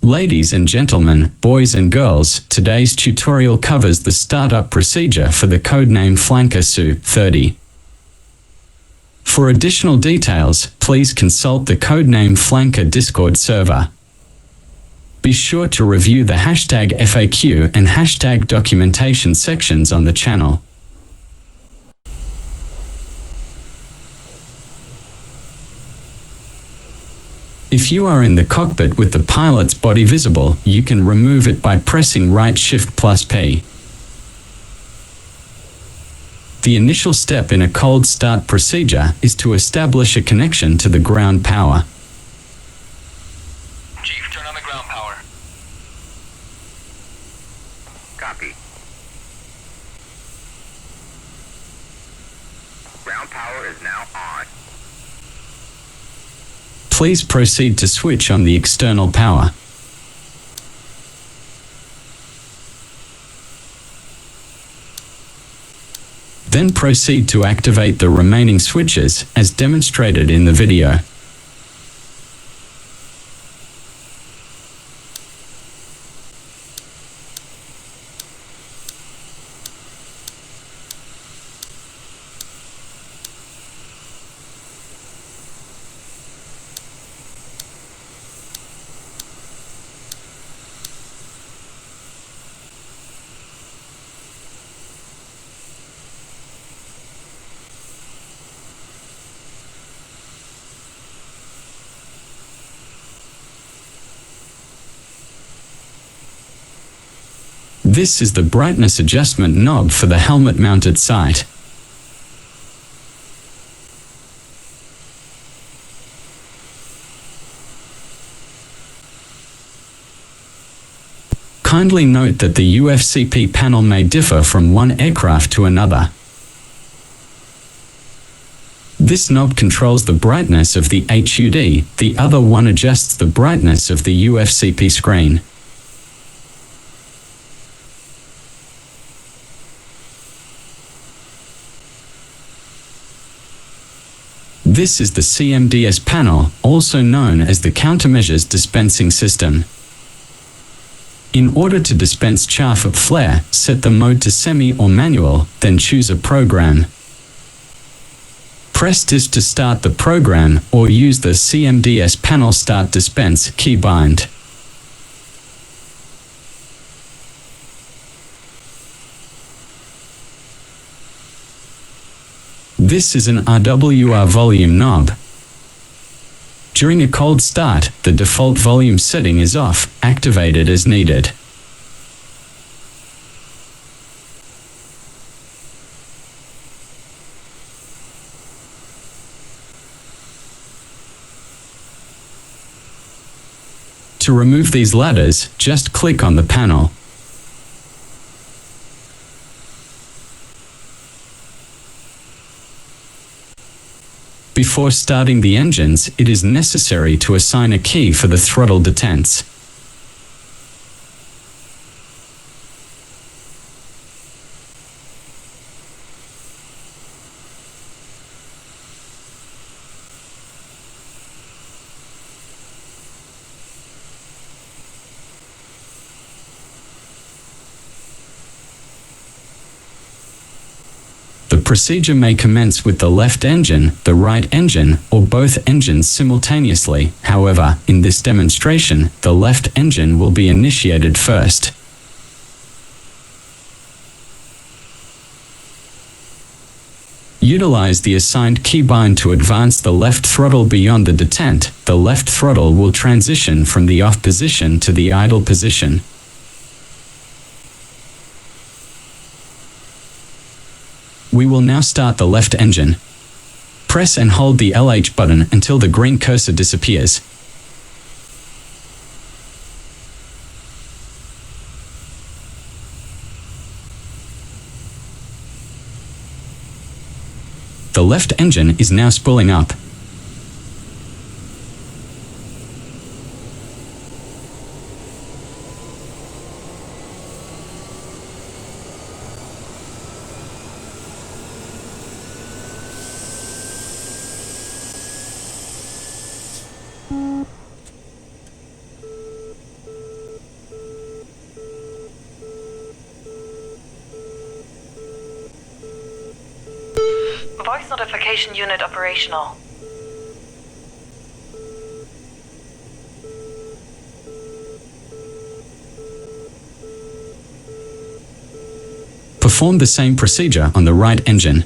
Ladies and gentlemen, boys and girls, today's tutorial covers the startup procedure for the codename flanker Su-30. For additional details, please consult the Codename Flanker Discord server. Be sure to review the hashtag FAQ and hashtag documentation sections on the channel. If you are in the cockpit with the pilot's body visible, you can remove it by pressing right Shift plus P. The initial step in a cold start procedure is to establish a connection to the ground power. Chief, turn on the ground power. Copy. Ground power is now on. Please proceed to switch on the external power. Then proceed to activate the remaining switches as demonstrated in the video. This is the brightness adjustment knob for the helmet-mounted sight. Kindly note that the UFCP panel may differ from one aircraft to another. This knob controls the brightness of the HUD, the other one adjusts the brightness of the UFCP screen. This is the CMDS panel, also known as the Countermeasures Dispensing System. In order to dispense chaff of flare, set the mode to semi or manual, then choose a program. Press Dis to start the program, or use the CMDS panel Start Dispense keybind. This is an RWR volume knob. During a cold start, the default volume setting is off, activated as needed. To remove these ladders, just click on the panel. Before starting the engines, it is necessary to assign a key for the throttle detents. The procedure may commence with the left engine, the right engine, or both engines simultaneously. However, in this demonstration, the left engine will be initiated first. Utilize the assigned keybind to advance the left throttle beyond the detent. The left throttle will transition from the off position to the idle position. We will now start the left engine. Press and hold the LH button until the green cursor disappears. The left engine is now spooling up. Voice notification unit operational. Perform the same procedure on the right engine.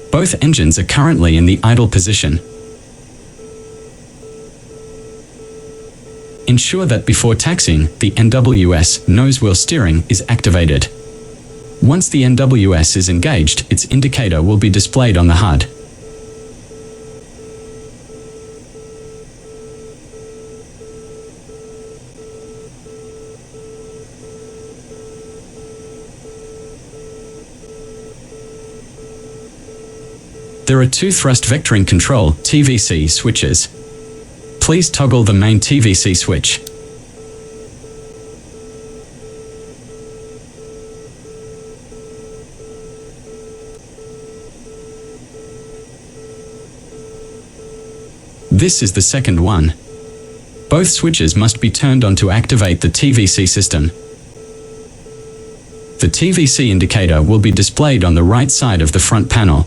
Both engines are currently in the idle position. Ensure that before taxiing, the NWS nose wheel steering is activated. Once the NWS is engaged, its indicator will be displayed on the HUD. There are two thrust vectoring control (TVC) switches. Please toggle the main TVC switch. This is the second one. Both switches must be turned on to activate the TVC system. The TVC indicator will be displayed on the right side of the front panel.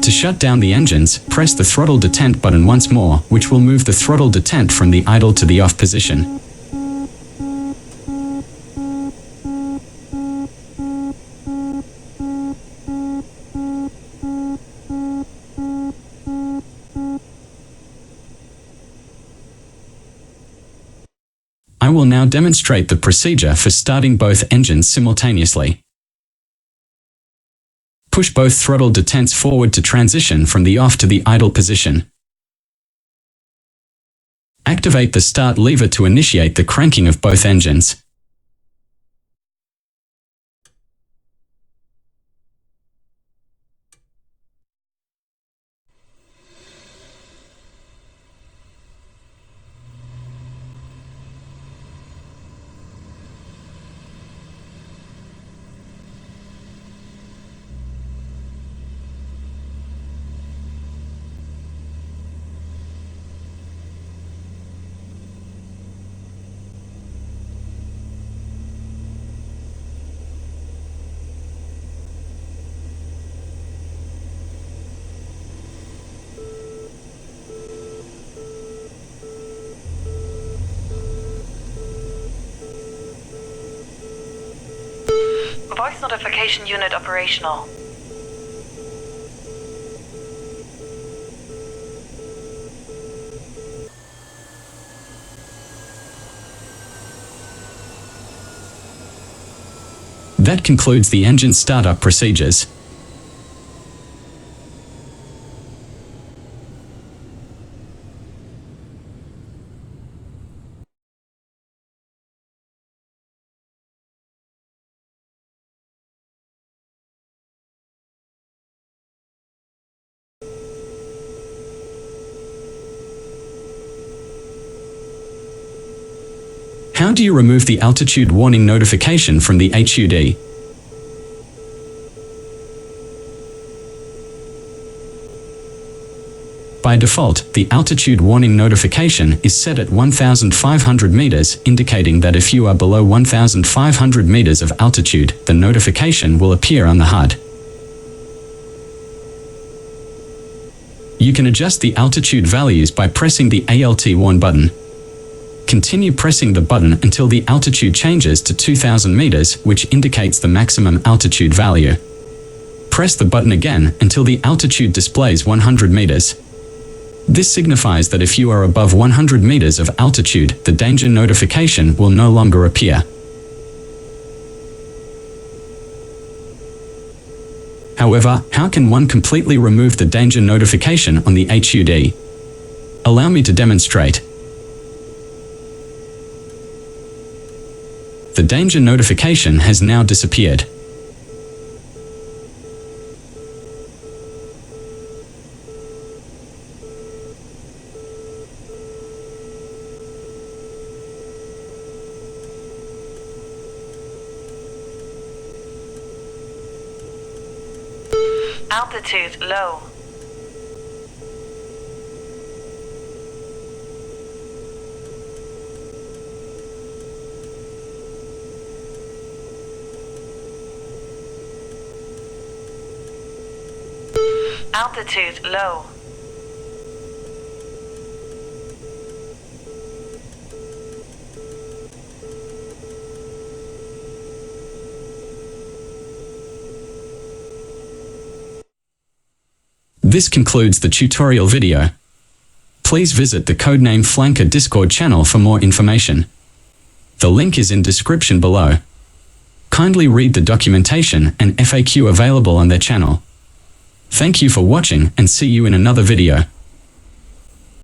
To shut down the engines, press the throttle detent button once more, which will move the throttle detent from the idle to the off position. I will now demonstrate the procedure for starting both engines simultaneously. Push both throttle detents forward to transition from the off to the idle position. Activate the start lever to initiate the cranking of both engines. Voice notification unit operational. That concludes the engine startup procedures. How do you remove the altitude warning notification from the HUD? By default, the altitude warning notification is set at 1,500 meters, indicating that if you are below 1,500 meters of altitude, the notification will appear on the HUD. You can adjust the altitude values by pressing the ALT warn button. Continue pressing the button until the altitude changes to 2,000 meters, which indicates the maximum altitude value. Press the button again until the altitude displays 100 meters. This signifies that if you are above 100 meters of altitude, the danger notification will no longer appear. However, how can one completely remove the danger notification on the HUD? Allow me to demonstrate. The danger notification has now disappeared. Altitude low. Altitude low. This concludes the tutorial video. Please visit the Codename Flanker Discord channel for more information. The link is in description below. Kindly read the documentation and FAQ available on their channel. Thank you for watching and see you in another video.